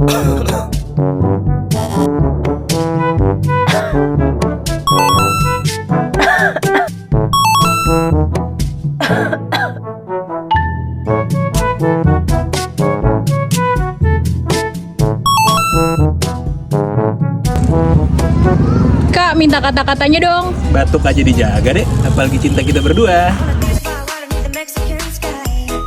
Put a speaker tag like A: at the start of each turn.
A: Kak, minta kata-katanya dong.
B: Batuk aja dijaga deh, apalagi cinta kita berdua.